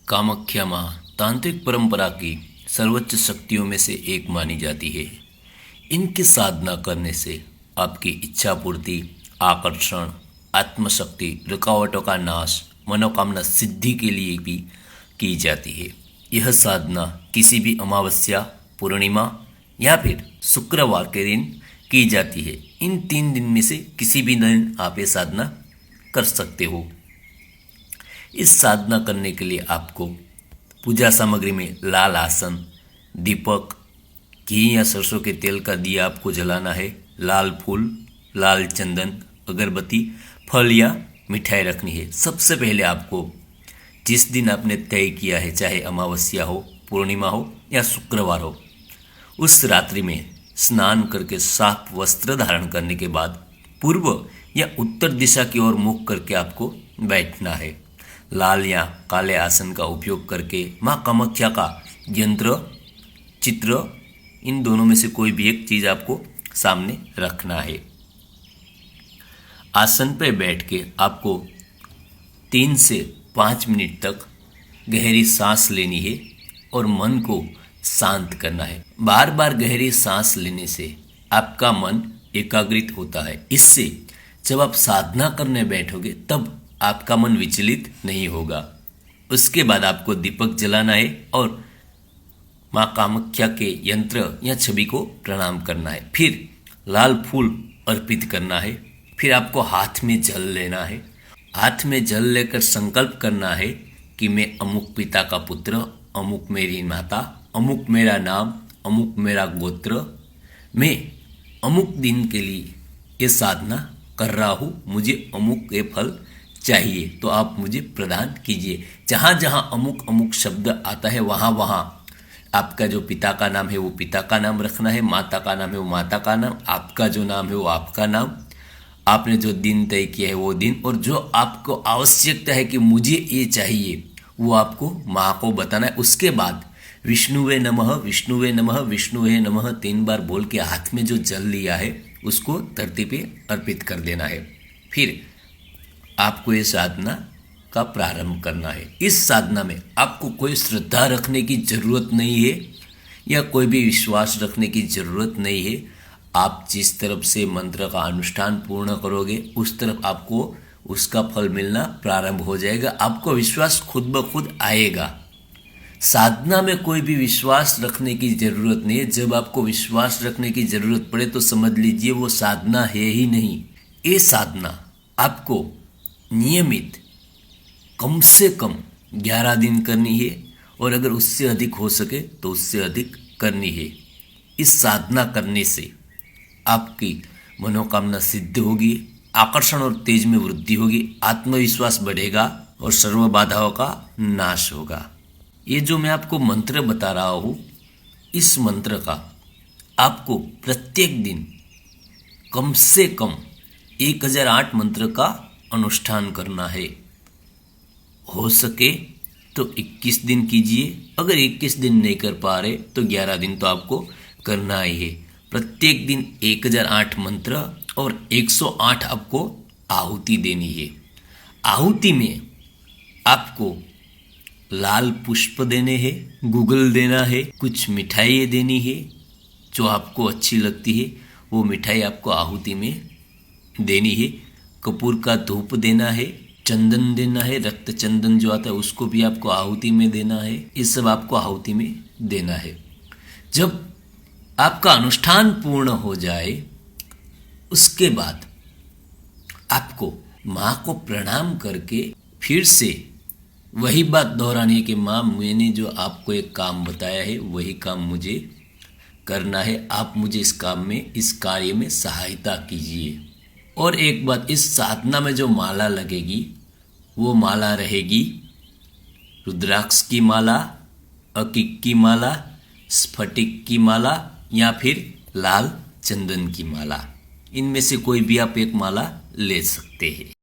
कामाख्या माँ तांत्रिक परंपरा की सर्वोच्च शक्तियों में से एक मानी जाती है। इनकी साधना करने से आपकी इच्छा पूर्ति, आकर्षण, आत्मशक्ति, रुकावटों का नाश, मनोकामना सिद्धि के लिए भी की जाती है। यह साधना किसी भी अमावस्या, पूर्णिमा या फिर शुक्रवार के दिन की जाती है। इन 3 दिन में से किसी भी दिन आप ये साधना कर सकते हो। इस साधना करने के लिए आपको पूजा सामग्री में लाल आसन, दीपक, घी या सरसों के तेल का दिया आपको जलाना है, लाल फूल, लाल चंदन, अगरबत्ती, फल या मिठाई रखनी है। सबसे पहले आपको जिस दिन आपने तय किया है, चाहे अमावस्या हो, पूर्णिमा हो या शुक्रवार हो, उस रात्रि में स्नान करके साफ वस्त्र धारण करने के बाद पूर्व या उत्तर दिशा की ओर मुख करके आपको बैठना है। लाल या काले आसन का उपयोग करके माँ कामाख्या का यंत्र, चित्र, इन दोनों में से कोई भी एक चीज़ आपको सामने रखना है। आसन पर बैठ के आपको 3 से 5 मिनट तक गहरी सांस लेनी है और मन को शांत करना है। बार बार गहरी सांस लेने से आपका मन एकाग्रित होता है। इससे जब आप साधना करने बैठोगे तब आपका मन विचलित नहीं होगा। उसके बाद आपको दीपक जलाना है और माँ कामाख्या के यंत्र या छवि को प्रणाम करना है। फिर लाल फूल अर्पित करना है। फिर आपको हाथ में जल लेना है। हाथ में जल लेकर संकल्प करना है कि मैं अमुक पिता का पुत्र, अमुक मेरी माता, अमुक मेरा नाम, अमुक मेरा गोत्र, मैं अमुक दिन के लिए ये साधना कर रहा हूँ, मुझे अमुक ये फल चाहिए तो आप मुझे प्रदान कीजिए। जहाँ जहाँ अमुक अमुक शब्द आता है वहाँ वहाँ आपका जो पिता का नाम है वो पिता का नाम रखना है, माता का नाम है वो माता का नाम, आपका जो नाम है वो आपका नाम, आपने जो दिन तय किया है वो दिन, और जो आपको आवश्यकता है कि मुझे ये चाहिए वो आपको माँ को बताना है। उसके बाद विष्णुवे नमः, विष्णुवे नमः, विष्णुवे नमः 3 बार बोल के हाथ में जो जल लिया है उसको धरती पे अर्पित कर देना है। फिर आपको ये साधना का प्रारंभ करना है। इस साधना में आपको कोई श्रद्धा रखने की जरूरत नहीं है या कोई भी विश्वास रखने की जरूरत नहीं है। आप जिस तरफ से मंत्र का अनुष्ठान पूर्ण करोगे उस तरफ आपको उसका फल मिलना प्रारंभ हो जाएगा। आपको विश्वास खुद ब खुद आएगा। साधना में कोई भी विश्वास रखने की जरूरत नहीं है। जब आपको विश्वास रखने की जरूरत पड़े तो समझ लीजिए वो साधना है ही नहीं। ये साधना आपको नियमित कम से कम 11 दिन करनी है और अगर उससे अधिक हो सके तो उससे अधिक करनी है। इस साधना करने से आपकी मनोकामना सिद्ध होगी, आकर्षण और तेज में वृद्धि होगी, आत्मविश्वास बढ़ेगा और सर्व बाधाओं का नाश होगा। ये जो मैं आपको मंत्र बता रहा हूँ, इस मंत्र का आपको प्रत्येक दिन कम से कम 1008 मंत्र का अनुष्ठान करना है। हो सके तो 21 दिन कीजिए। अगर 21 दिन नहीं कर पा रहे तो 11 दिन तो आपको करना ही है। प्रत्येक दिन 1008 मंत्र और 108 आपको आहुति देनी है। आहुति में आपको लाल पुष्प देने हैं, गुगल देना है, कुछ मिठाई देनी है जो आपको अच्छी लगती है, वो मिठाई आपको आहुति में देनी है। कपूर का धूप देना है, चंदन देना है, रक्त चंदन जो आता है उसको भी आपको आहुति में देना है। ये सब आपको आहुति में देना है। जब आपका अनुष्ठान पूर्ण हो जाए उसके बाद आपको माँ को प्रणाम करके फिर से वही बात दोहरानी है कि माँ, मैंने जो आपको एक काम बताया है वही काम मुझे करना है, आप मुझे इस काम में, इस कार्य में सहायता कीजिए। और एक बात, इस साधना में जो माला लगेगी वो माला रहेगी रुद्राक्ष की माला, अकीक की माला, स्फटिक की माला या फिर लाल चंदन की माला। इनमें से कोई भी आप एक माला ले सकते हैं।